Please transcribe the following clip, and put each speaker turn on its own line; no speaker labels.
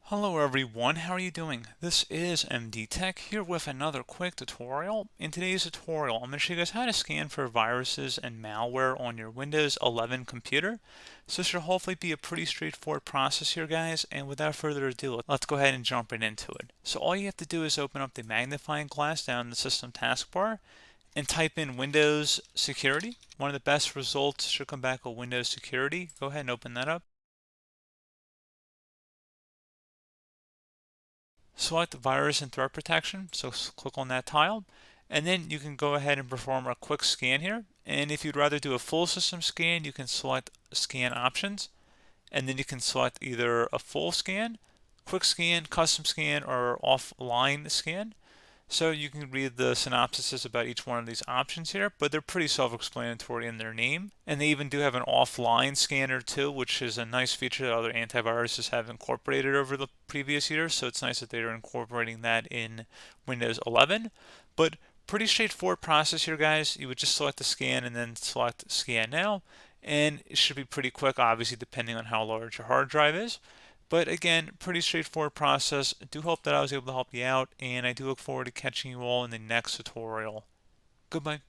Hello everyone, how are you doing? This is MD Tech here with another quick tutorial. In today's tutorial, I'm going to show you guys how to scan for viruses and malware on your Windows 11 computer. So this should hopefully be a pretty straightforward process here, guys, and without further ado, let's go ahead and jump right into it. So all you have to do is open up the magnifying glass down in the system taskbar and type in Windows Security. One of the best results should come back with Windows Security. Go ahead and open that up. Select Virus and Threat Protection, so click on that tile, and then you can go ahead and perform a quick scan here. And if you'd rather do a full system scan, you can select Scan Options, and then you can select either a full scan, quick scan, custom scan, or offline scan. So you can read the synopsises about each one of these options here, but they're pretty self-explanatory in their name. And they even do have an offline scanner too, which is a nice feature that other antiviruses have incorporated over the previous years. So it's nice that they're incorporating that in Windows 11. But pretty straightforward process here, guys. You would just select the scan and then select Scan Now. And it should be pretty quick, obviously, depending on how large your hard drive is. But again, pretty straightforward process. I do hope that I was able to help you out, and I do look forward to catching you all in the next tutorial. Goodbye.